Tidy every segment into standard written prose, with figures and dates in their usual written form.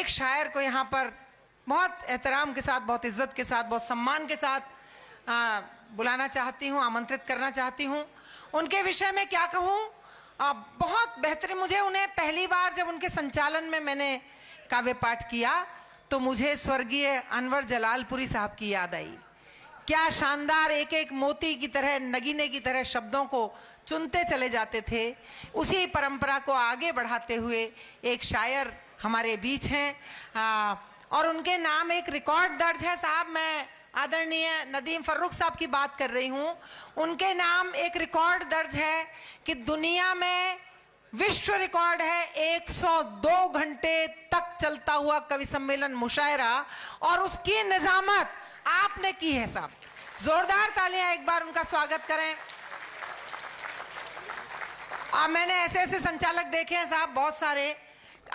एक शायर को यहाँ पर बहुत एहतराम के साथ, बहुत इज्जत के साथ, बहुत सम्मान के साथ बुलाना चाहती हूँ, आमंत्रित करना चाहती हूँ। उनके विषय में क्या कहूँ, बहुत बेहतरीन। मुझे उन्हें पहली बार जब उनके संचालन में मैंने काव्य पाठ किया तो मुझे स्वर्गीय अनवर जलालपुरी साहब की याद आई। क्या शानदार, एक एक मोती की तरह, नगीने की तरह शब्दों को चुनते चले जाते थे। उसी परंपरा को आगे बढ़ाते हुए एक शायर हमारे बीच हैं और उनके नाम एक रिकॉर्ड दर्ज है। साहब, मैं आदरणीय नदीम फर्रुख साहब की बात कर रही हूँ। उनके नाम एक रिकॉर्ड दर्ज है कि दुनिया में विश्व रिकॉर्ड है 102 घंटे तक चलता हुआ कवि सम्मेलन मुशायरा, और उसकी निजामत आपने की है। साहब, जोरदार तालियां एक बार उनका स्वागत करें। मैंने ऐसे ऐसे संचालक देखे हैं साहब, बहुत सारे।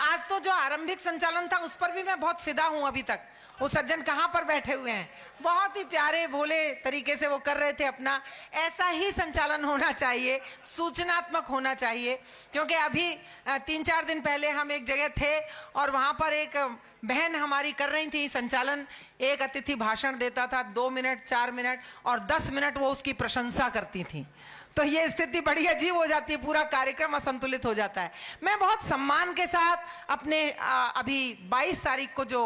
आज तो जो आरंभिक संचालन था उस पर भी मैं बहुत फिदा हूं अभी तक। वो सज्जन कहां पर बैठे हुए हैं, बहुत ही प्यारे भोले तरीके से वो कर रहे थे अपना। ऐसा ही संचालन होना चाहिए, सूचनात्मक होना चाहिए। क्योंकि अभी 3-4 दिन पहले हम एक जगह थे और वहां पर एक बहन हमारी कर रही थी संचालन। एक अतिथि भाषण देता था 2 मिनट, 4 मिनट और 10 मिनट वो उसकी प्रशंसा करती थी। तो ये स्थिति बड़ी अजीब हो जाती है, पूरा कार्यक्रम असंतुलित हो जाता है। मैं बहुत सम्मान के साथ अपने अभी 22 तारीख को जो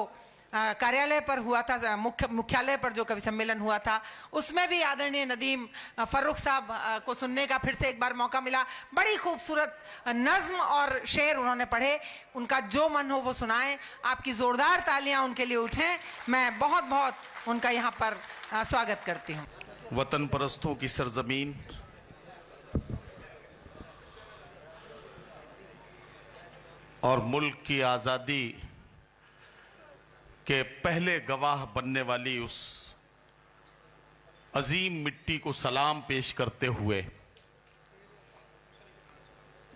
कार्यालय पर हुआ था, मुख्यालय पर जो कवि सम्मेलन हुआ था, उसमें भी आदरणीय नदीम फर्रुख साहब को सुनने का फिर से एक बार मौका मिला। बड़ी खूबसूरत नज्म और शेर उन्होंने पढ़े। उनका जो मन हो वो सुनाएं। आपकी जोरदार तालियां उनके लिए उठें। मैं बहुत बहुत उनका यहाँ पर स्वागत करती हूँ। वतन परस्तों की सरजमीन, और मुल्क की आज़ादी के पहले गवाह बनने वाली उस अजीम मिट्टी को सलाम पेश करते हुए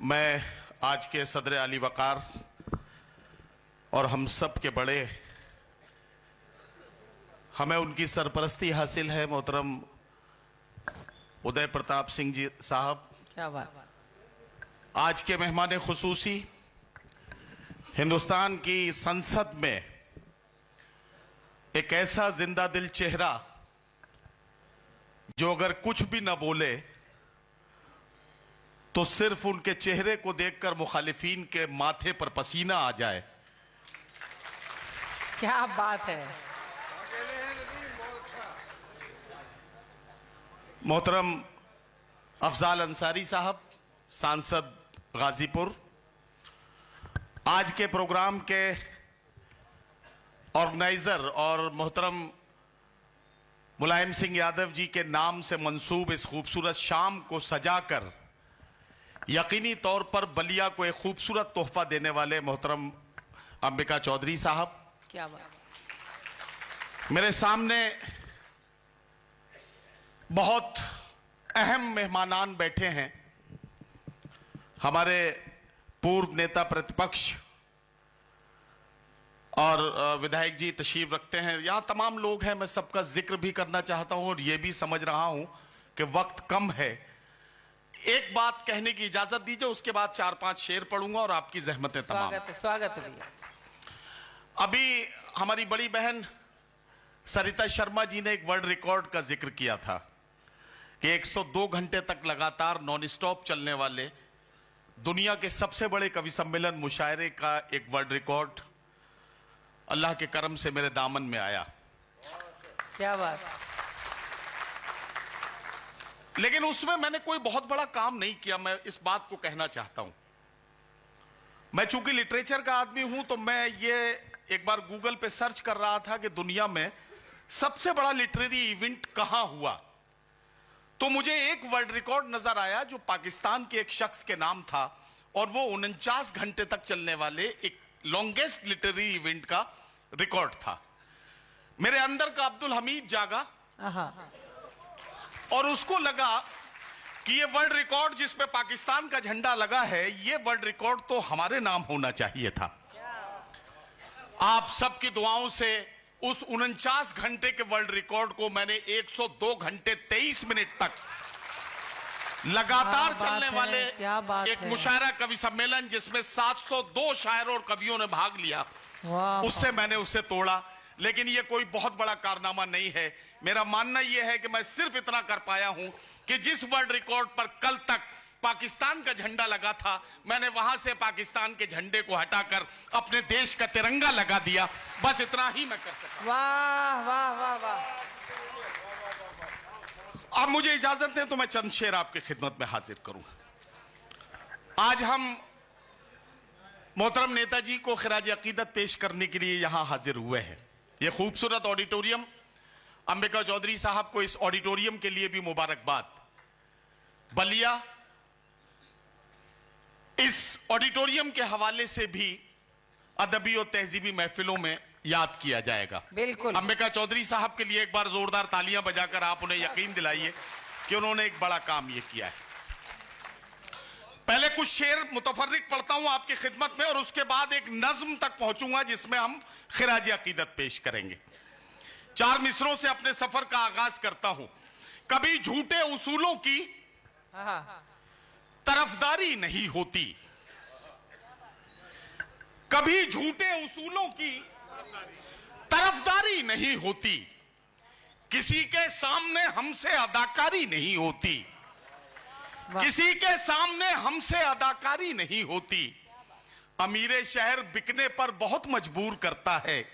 मैं आज के सदर आली वकार और हम सब के बड़े, हमें उनकी सरपरस्ती हासिल है, मोहतरम उदय प्रताप सिंह जी साहब, क्या बात। आज के मेहमान खुसूसी हिंदुस्तान की संसद में एक ऐसा जिंदा दिल चेहरा जो अगर कुछ भी न बोले तो सिर्फ उनके चेहरे को देखकर मुखालिफिन के माथे पर पसीना आ जाए। क्या बात है। मोहतरम अफजाल अंसारी साहब, सांसद गाजीपुर, आज के प्रोग्राम के ऑर्गेनाइजर और मोहतरम मुलायम सिंह यादव जी के नाम से मंसूब इस खूबसूरत शाम को सजाकर यकीनी तौर पर बलिया को एक खूबसूरत तोहफा देने वाले मोहतरम अंबिका चौधरी साहब, क्या बात। मेरे सामने बहुत अहम मेहमानान बैठे हैं। हमारे पूर्व नेता प्रतिपक्ष और विधायक जी तशरीफ रखते हैं। यहां तमाम लोग हैं, मैं सबका जिक्र भी करना चाहता हूं और यह भी समझ रहा हूं कि वक्त कम है। एक बात कहने की इजाजत दीजिए, उसके बाद 4-5 शेर पढ़ूंगा और आपकी जहमतें तमाम। स्वागत है। अभी हमारी बड़ी बहन सरिता शर्मा जी ने एक वर्ल्ड रिकॉर्ड का जिक्र किया था कि 102 घंटे तक लगातार नॉन स्टॉप चलने वाले दुनिया के सबसे बड़े कवि सम्मेलन मुशायरे का एक वर्ल्ड रिकॉर्ड अल्लाह के करम से मेरे दामन में आया। क्या बात। लेकिन उसमें मैंने कोई बहुत बड़ा काम नहीं किया। मैं इस बात को कहना चाहता हूं, मैं चूंकि लिटरेचर का आदमी हूं तो मैं ये एक बार गूगल पे सर्च कर रहा था कि दुनिया में सबसे बड़ा लिटरेरी इवेंट कहां हुआ, तो मुझे एक वर्ल्ड रिकॉर्ड नजर आया जो पाकिस्तान के एक शख्स के नाम था और वो 49 घंटे तक चलने वाले एक लॉन्गेस्ट लिटरेरी इवेंट का रिकॉर्ड था। मेरे अंदर का अब्दुल हमीद जागा और उसको लगा कि ये वर्ल्ड रिकॉर्ड जिसपे पाकिस्तान का झंडा लगा है, ये वर्ल्ड रिकॉर्ड तो हमारे नाम होना चाहिए था। आप सबकी दुआओं से उस 49 घंटे के वर्ल्ड रिकॉर्ड को मैंने 102 घंटे 23 मिनट तक लगातार चलने वाले एक मुशायरा कवि सम्मेलन जिसमें 702 शायरों और कवियों ने भाग लिया, वाह। उससे मैंने उसे तोड़ा, लेकिन ये कोई बहुत बड़ा कारनामा नहीं है। मेरा मानना यह है कि मैं सिर्फ इतना कर पाया हूं कि जिस वर्ल्ड रिकॉर्ड पर कल तक पाकिस्तान का झंडा लगा था, मैंने वहां से पाकिस्तान के झंडे को हटाकर अपने देश का तिरंगा लगा दिया। बस इतना ही मैं कर सका। वाह वाह वाह वाह। आप मुझे इजाजत दें तो मैं चंद शेर आपकी खिदमत में हाजिर करूं। आज हम मोहतरम नेताजी को खिराज अकीदत पेश करने के लिए यहां हाजिर हुए हैं। यह खूबसूरत ऑडिटोरियम, अंबिका चौधरी साहब को इस ऑडिटोरियम के लिए भी मुबारकबाद। बलिया इस ऑडिटोरियम के हवाले से भी अदबी और तहजीबी महफिलों में याद किया जाएगा। बिल्कुल। अंबिका चौधरी साहब के लिए एक बार जोरदार तालियां बजाकर आप उन्हें यकीन दिलाइए कि उन्होंने एक बड़ा काम यह किया है। पहले कुछ शेर मुतफर्रिक पढ़ता हूं आपकी खिदमत में और उसके बाद एक नज्म तक पहुंचूंगा जिसमें हम खिराज अकीदत पेश करेंगे। 4 मिसरों से अपने सफर का आगाज करता हूं। कभी झूठे उसूलों की तरफदारी नहीं होती, कभी झूठे उसूलों की तरफदारी नहीं होती, किसी के सामने हमसे अदाकारी नहीं होती, किसी के सामने हमसे अदाकारी नहीं होती। अमीरे शहर बिकने पर बहुत मजबूर करता है,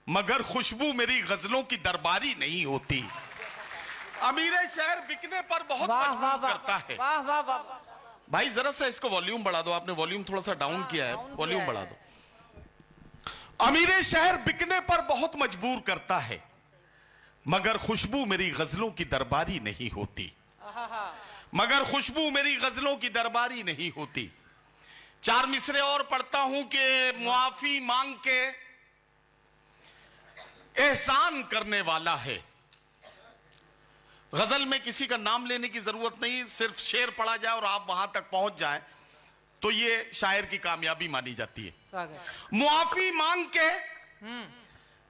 मगर खुशबू मेरी गजलों की दरबारी नहीं होती। अमीरे शहर बिकने पर बहुत मजबूर करता है। वाह वाह वाह। भाई जरा सा इसको वॉल्यूम बढ़ा दो, आपने वॉल्यूम थोड़ा सा डाउन किया है, वॉल्यूम बढ़ा दो। अमीरे शहर बिकने पर बहुत मजबूर करता है, मगर खुशबू मेरी गजलों की दरबारी नहीं होती, मगर खुशबू मेरी गजलों की दरबारी नहीं होती। 4 मिसरे और पढ़ता हूं कि मुआफी मांग के एहसान करने वाला है। गजल में किसी का नाम लेने की जरूरत नहीं, सिर्फ शेर पढ़ा जाए और आप वहां तक पहुंच जाएं तो ये शायर की कामयाबी मानी जाती है। मुआफी मांग के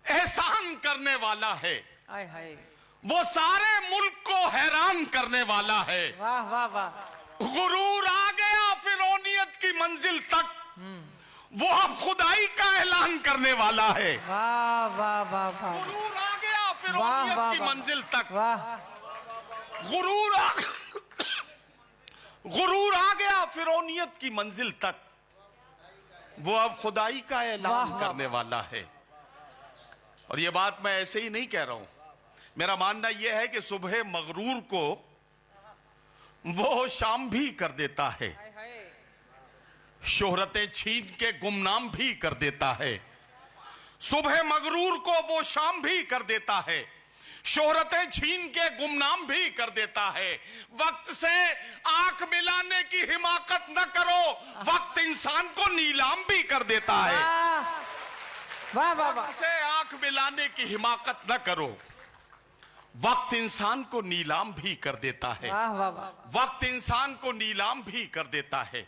एहसान करने वाला है, हाय हाय। वो सारे मुल्क को हैरान करने वाला है। वाह वाह वाह। गुरूर आ गया फिरौनियत की मंजिल तक, वो अब खुदाई का ऐलान करने वाला है। वाह वाह वाह वाह। गुरूर आ गया फिरौनियत की मंजिल तक, वाह। गुरूर आ गया फिरौनियत की मंजिल तक, वो अब खुदाई का ऐलान करने वाला है। और ये बात मैं ऐसे ही नहीं कह रहा हूं, मेरा मानना यह है कि सुबह मगरूर को वो शाम भी कर देता है, शोहरतें छीन के गुमनाम भी कर देता है। सुबह मगरूर को वो शाम भी कर देता है, शोहरतें छीन के गुमनाम भी कर देता है। वक्त से आंख मिलाने की हिमाकत न करो, वक्त इंसान को नीलाम भी कर देता है। वाह वाह वाह। वक्त से आंख मिलाने की हिमाकत न करो, वक्त इंसान को नीलाम भी कर देता है। वाह वाह वाह। वक्त इंसान को नीलाम भी कर देता है।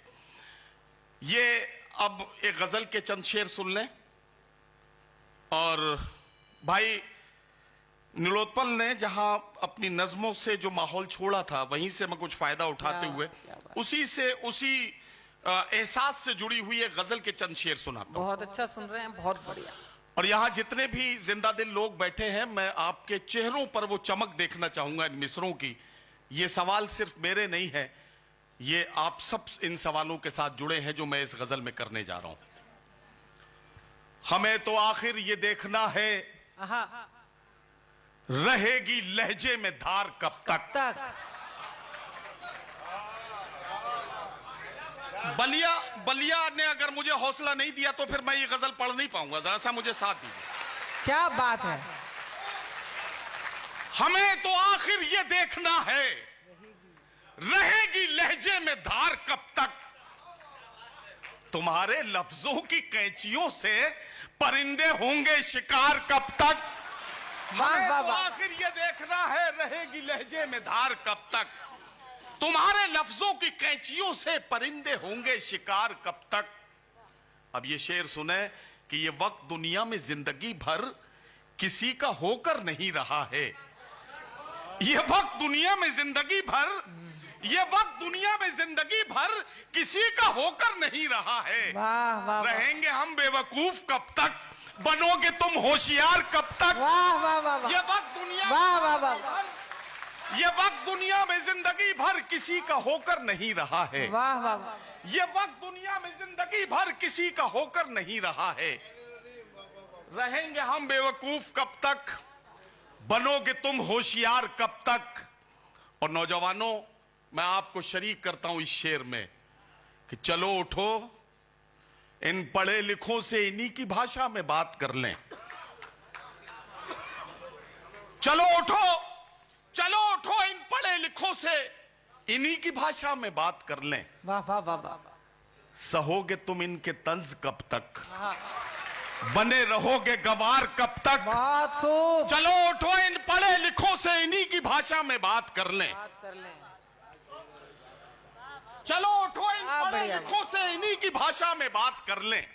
ये अब एक गजल के चंद शेर सुन लें। और भाई नीलोत्पल ने जहां अपनी नज्मों से जो माहौल छोड़ा था, वहीं से मैं कुछ फायदा उठाते हुए उसी एहसास से जुड़ी हुई एक गजल के चंद शेर सुनाता हूं। बहुत अच्छा सुन रहे हैं, बहुत बढ़िया। और यहां जितने भी जिंदा दिल लोग बैठे हैं, मैं आपके चेहरों पर वो चमक देखना चाहूंगा इन मिसरों की। ये सवाल सिर्फ मेरे नहीं है, ये आप सब इन सवालों के साथ जुड़े हैं जो मैं इस गजल में करने जा रहा हूं। हमें तो आखिर ये देखना है, रहेगी लहजे में धार कब तक। बलिया ने अगर मुझे हौसला नहीं दिया तो फिर मैं ये गजल पढ़ नहीं पाऊंगा। जरा सा मुझे साथ दीजिए। क्या बात है। हमें तो आखिर ये देखना है, रहेगी लहजे में धार कब तक। तुम्हारे लफ्जों की कैंचियों से परिंदे होंगे शिकार कब तक। हमें तो आखिर ये देखना है, रहेगी लहजे में धार कब तक। तुम्हारे लफ्जों की कैंचियों से परिंदे होंगे शिकार कब तक। अब ये शेर सुने कि ये वक्त दुनिया में जिंदगी भर किसी का होकर नहीं रहा है। ये वक्त दुनिया में जिंदगी भर ये वक्त दुनिया में जिंदगी भर किसी का होकर नहीं रहा है। वाह वाह रहेंगे हम बेवकूफ कब तक, बनोगे तुम होशियार कब तक। वाह वाह वाह ये वक्त दुनिया वाह वाह वाह ये वक्त दुनिया में जिंदगी भर किसी का होकर नहीं रहा है। वाह वाह ये वक्त दुनिया में जिंदगी भर किसी का होकर नहीं रहा है। रहेंगे हम बेवकूफ कब तक, बनोगे तुम होशियार कब तक। और नौजवानों, मैं आपको शरीक करता हूं इस शेर में कि चलो उठो, इन पढ़े लिखों से इन्हीं की भाषा में बात कर लें। चलो उठो, चलो उठो, इन पढ़े लिखों से इन्हीं की भाषा में बात कर लें। वाह वाह वाह वाह सहोगे तुम इनके तंज कब तक, बने रहोगे गवार कब तक। बहुत खूब चलो उठो, इन पढ़े लिखों से इन्हीं की भाषा में बात कर लें। बात कर लें। चलो उठो, इन पढ़े बढ़िया। लिखों से इन्हीं की भाषा में बात कर लें।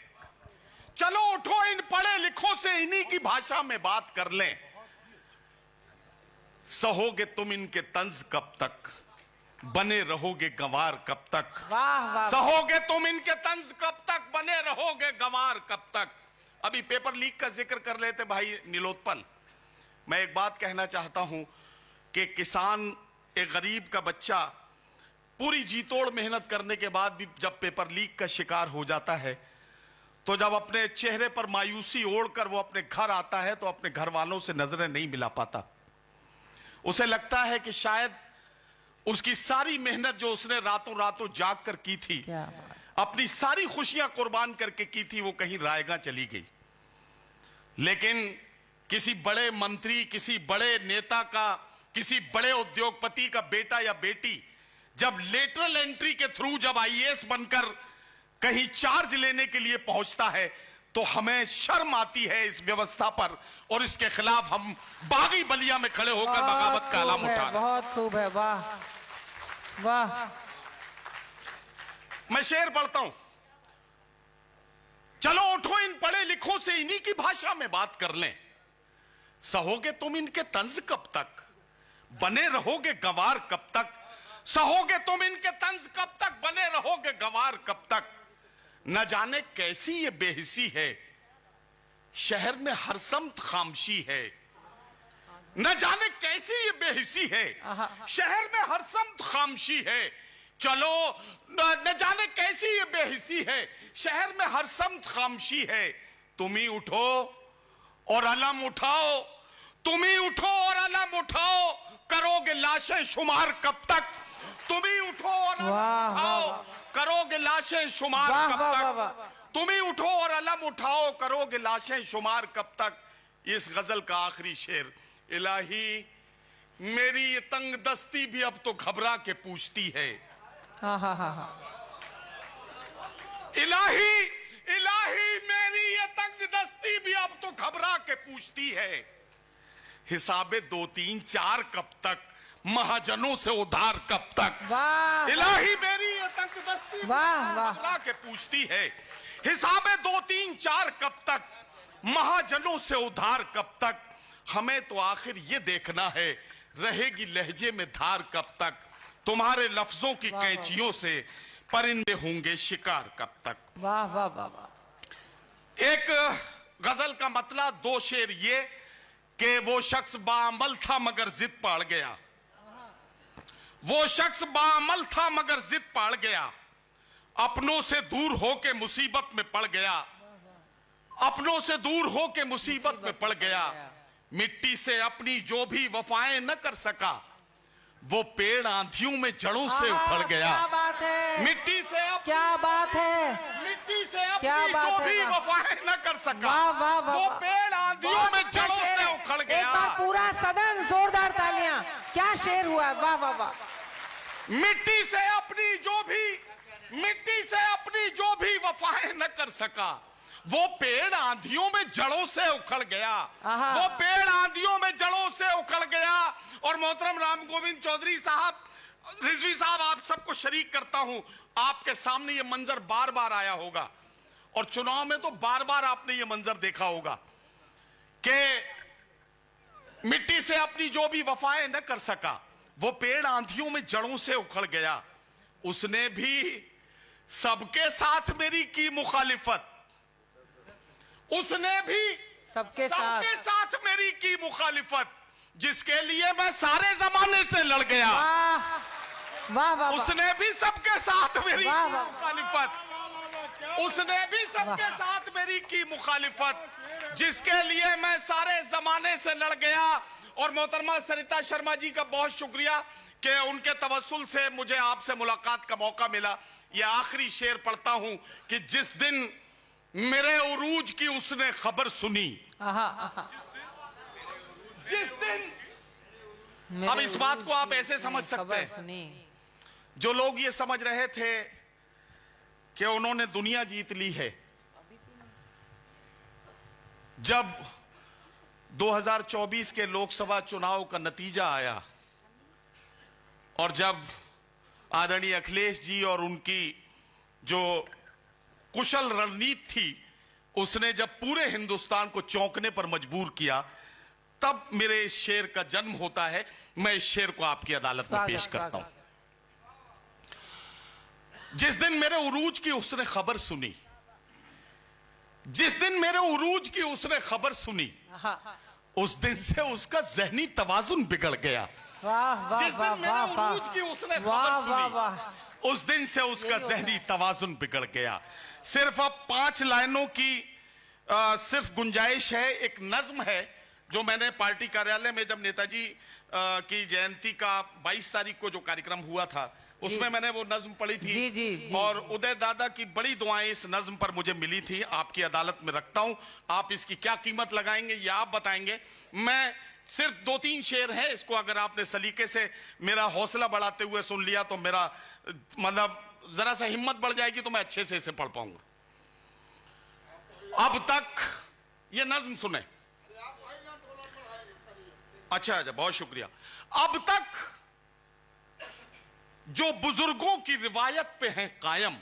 चलो उठो, इन पढ़े लिखों से इन्हीं की भाषा में बात कर लें। सहोगे तुम इनके तंज कब तक, बने रहोगे गंवार कब तक। वाह वाह सहोगे तुम इनके तंज कब तक, बने रहोगे गंवार कब तक। अभी पेपर लीक का जिक्र कर रहे थे भाई नीलोत्पल। मैं एक बात कहना चाहता हूं कि किसान, एक गरीब का बच्चा पूरी जीतोड़ मेहनत करने के बाद भी जब पेपर लीक का शिकार हो जाता है, तो जब अपने चेहरे पर मायूसी ओढ़कर वो अपने घर आता है तो अपने घर वालों से नजरें नहीं मिला पाता। उसे लगता है कि शायद उसकी सारी मेहनत जो उसने रातों रातों जाग कर की थी, क्या बात। अपनी सारी खुशियां कुर्बान करके की थी, वो कहीं रायगा चली गई। लेकिन किसी बड़े मंत्री, किसी बड़े नेता का, किसी बड़े उद्योगपति का बेटा या बेटी जब लेटरल एंट्री के थ्रू जब आईएएस बनकर कहीं चार्ज लेने के लिए पहुंचता है, तो हमें शर्म आती है इस व्यवस्था पर, और इसके खिलाफ हम बागी बलिया में खड़े होकर बगावत का अलाम उठा रहे हैं। बहुत खूब है। वाह वाह मैं शेर पढ़ता हूं। चलो उठो, इन पढ़े लिखों से इन्हीं की भाषा में बात कर लें। सहोगे तुम इनके तंज कब तक, बने रहोगे गंवार कब तक। सहोगे तुम इनके तंज कब तक, बने रहोगे गंवार कब तक। न जाने कैसी ये बेहिसी है, शहर में हर समत खामशी है। न जाने कैसी ये बेहिसी है, शहर में हर समत खामशी है। चलो, न जाने कैसी ये बेहिसी है, शहर में हर समत खामशी है। तुम ही उठो और अलम उठाओ, तुम ही उठो और अलम उठाओ, करोगे लाशें शुमार कब तक। तुम ही उठो और अलम उठाओ, करोगे लाशें शुमार कब तक। तुम ही उठो और अलम उठाओ, करोगे लाशें शुमार कब तक। इस गजल का आखिरी शेर, इलाही मेरी ये तंग दस्ती भी अब तो घबरा के पूछती है। हाँ हाँ हाँ हाँ इलाही, इलाही मेरी ये तंग दस्ती भी अब तो घबरा के पूछती है। हिसाबे 2 3 4 कब तक, महाजनों से उधार कब तक। वाह इलाही मेरी ये तंग दस्ती भी वाह वाह घबरा के पूछती है। हिसाबे 2 3 4 कब तक, महाजनों से उधार कब तक। हमें तो आखिर ये देखना है, रहेगी लहजे में धार कब तक। तुम्हारे लफ्जों की कैंचियों से परिंदे होंगे शिकार कब तक। वाह वाह वाह वाह। एक गजल का मतलब 2 शेर ये कि वो शख्स बाअमल था मगर जिद पाड़ गया। वो शख्स बाअमल था मगर जिद पाड़ गया, अपनों से दूर होके मुसीबत में पड़ गया। अपनों से दूर होके मुसीबत में पड़ गया। मिट्टी से अपनी जो भी वफाएं न कर सका, वो पेड़ आंधियों में जड़ों से उखड़ गया। क्या बात है, मिट्टी से क्या बात है, मिट्टी से क्या अपनी बात जो है, भी वाह। वफाएं न कर सका, वाह वाह वाह वो वाह। पेड़ आंधियों बहुत में अच्छा जड़ों शेर से है। उखड़ एक गया। बार पूरा सदन जोरदार तालियां। क्या शेर हुआ, वाह वाह वाह। मिट्टी से अपनी जो भी वफाएं न कर सका, वो पेड़ आंधियों में जड़ों से उखड़ गया। वो पेड़ आंधियों में जड़ों से उखड़ गया। और मोहतरम राम गोविंद चौधरी साहब, रिजवी साहब, आप सबको शरीक करता हूं, आपके सामने ये मंजर बार बार आया होगा, और चुनाव में तो बार बार आपने ये मंजर देखा होगा कि मिट्टी से अपनी जो भी वफाएं न कर सका, वो पेड़ आंधियों में जड़ों से उखड़ गया, उसने भी सबके साथ मेरी की मुखालिफत, उसने भी सबके साथ मेरी की मुखालिफत, जिसके लिए मैं सारे जमाने से लड़ गया। वाह वाह, उसने भी सबके साथ मेरी वाह, की वाह। मुखालिफत, उसने भी सबके साथ मेरी की मुखालिफत, जिसके लिए मैं सारे जमाने से लड़ गया। और मोहतरमा सरिता शर्मा जी का बहुत शुक्रिया कि उनके तवस्सुल से मुझे आपसे मुलाकात का मौका मिला। यह आखिरी शेर पढ़ता हूं कि जिस दिन मेरे उरूज की उसने खबर सुनी, जिस दिन, अब इस बात को आप ऐसे समझ सकते हैं, जो लोग ये समझ रहे थे कि उन्होंने दुनिया जीत ली है, जब 2024 के लोकसभा चुनाव का नतीजा आया और जब आदरणीय अखिलेश जी और उनकी जो कुशल रणनीति थी उसने जब पूरे हिंदुस्तान को चौंकने पर मजबूर किया, तब मेरे इस शेर का जन्म होता है। मैं इस शेर को आपकी अदालत में पेश करता हूं। जिस दिन मेरे उरूज की उसने खबर सुनी, जिस दिन मेरे उरूज की उसने खबर सुनी, उस दिन से उसका ज़हनी तवाजुन बिगड़ गया। जिस दिन मेरे उरूज की उसने खबर सुनी, उस दिन से उसका ज़हनी तवाजुन बिगड़ गया। सिर्फ अब 5 लाइनों की सिर्फ गुंजाइश है। एक नज्म है जो मैंने पार्टी कार्यालय में जब नेताजी की जयंती का 22 तारीख को जो कार्यक्रम हुआ था उसमें मैंने वो नज्म पढ़ी थी। जी। और उदय दादा की बड़ी दुआएं इस नज्म पर मुझे मिली थी। आपकी अदालत में रखता हूं, आप इसकी क्या कीमत लगाएंगे ये आप बताएंगे। मैं सिर्फ 2-3 शेर हैं, इसको अगर आपने सलीके से मेरा हौसला बढ़ाते हुए सुन लिया तो मेरा मतलब जरा सा हिम्मत बढ़ जाएगी, तो मैं अच्छे से इसे पढ़ पाऊंगा। अब तक ये नज्म सुने। अच्छा, बहुत शुक्रिया। अब तक जो बुजुर्गों की रिवायत पे हैं कायम,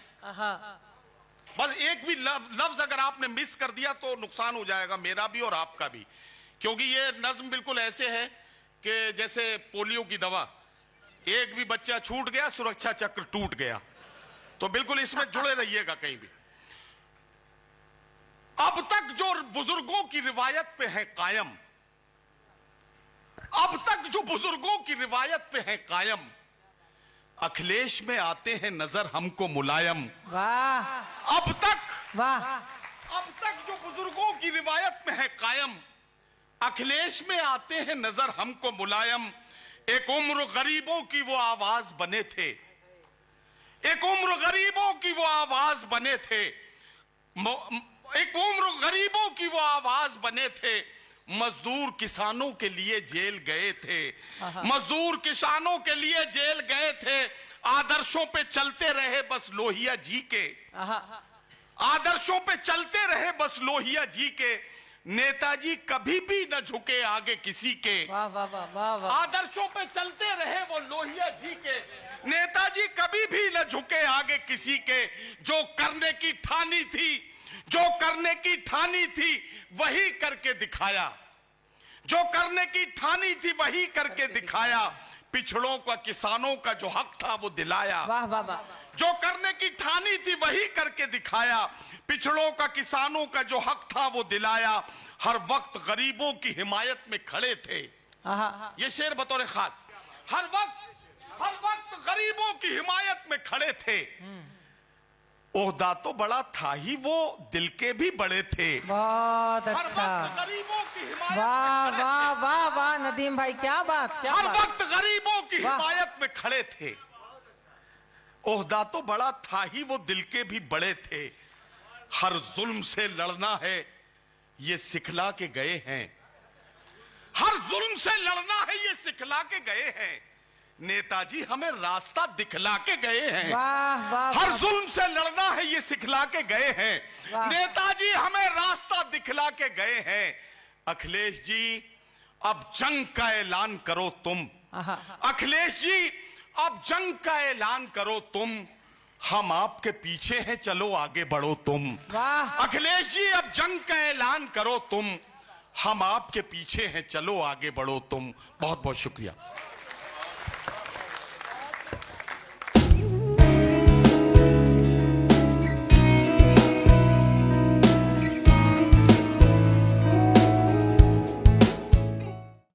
बस एक भी लफ्ज अगर आपने मिस कर दिया तो नुकसान हो जाएगा मेरा भी और आपका भी, क्योंकि ये नज्म बिल्कुल ऐसे है कि जैसे पोलियो की दवा, एक भी बच्चा छूट गया सुरक्षा चक्र टूट गया। तो बिल्कुल इसमें जुड़े रहिएगा कहीं भी। अब तक जो बुजुर्गों की रिवायत पे है कायम, अब तक जो बुजुर्गों की रिवायत पे है कायम, अखिलेश में आते हैं नजर हमको मुलायम। वाह। अब तक, वाह, अब तक जो बुजुर्गों की रिवायत में है कायम, अखिलेश में आते हैं नजर हमको मुलायम। एक उम्र गरीबों की वो आवाज बने थे, एक उम्र गरीबों की वो आवाज बने थे, एक उम्र गरीबों की वो आवाज बने थे। मजदूर किसानों के लिए जेल गए थे, मजदूर किसानों के लिए जेल गए थे। आदर्शों पे चलते रहे बस लोहिया जी के, आदर्शों पे चलते रहे बस लोहिया जी के। नेताजी कभी भी न झुके आगे किसी के। वाह वाह वाह वाह वाह। आदर्शों पे चलते रहे वो लोहिया जी के। नेताजी कभी भी न झुके आगे किसी के। जो करने की ठानी थी, जो करने की ठानी थी वही करके दिखाया, जो करने की ठानी थी वही करके दिखाया। पिछड़ों का किसानों का जो हक था वो दिलाया। वाह वाह वाह। जो करने की ठानी थी वही करके दिखाया। पिछड़ों का किसानों का जो हक था वो दिलाया। हर वक्त गरीबों की हिमायत में खड़े थे। ये शेर बतौर खास, हर वक्त गरीबों की हिमायत में खड़े थे। ओहदा तो बड़ा था ही वो दिल के भी बड़े थे। बहुत हर अच्छा। वक्त गरीबों की हिमायत वाह में खड़े वाह थे। वाह वाह नदीम भाई, क्या बात, क्या हर बात। वक्त गरीबों की वाह। हिमायत में खड़े थे। ओहदा तो बड़ा था ही वो दिल के भी बड़े थे। हर जुल्म से लड़ना है ये सिखला के गए हैं। हर जुल्म से लड़ना है ये सिखला के गए हैं। नेताजी हमें रास्ता दिखला के गए हैं। वाह वाह। हर जुल्म से लड़ना है ये सिखला के गए हैं। वाह। नेताजी हमें रास्ता दिखला के गए हैं। अखिलेश जी अब जंग का ऐलान करो तुम। अखिलेश जी अब जंग का ऐलान करो तुम। हम आपके पीछे हैं, चलो आगे बढ़ो तुम। वाह। अखिलेश जी अब जंग का ऐलान करो तुम। हम आपके पीछे हैं, चलो आगे बढ़ो तुम। बहुत बहुत शुक्रिया।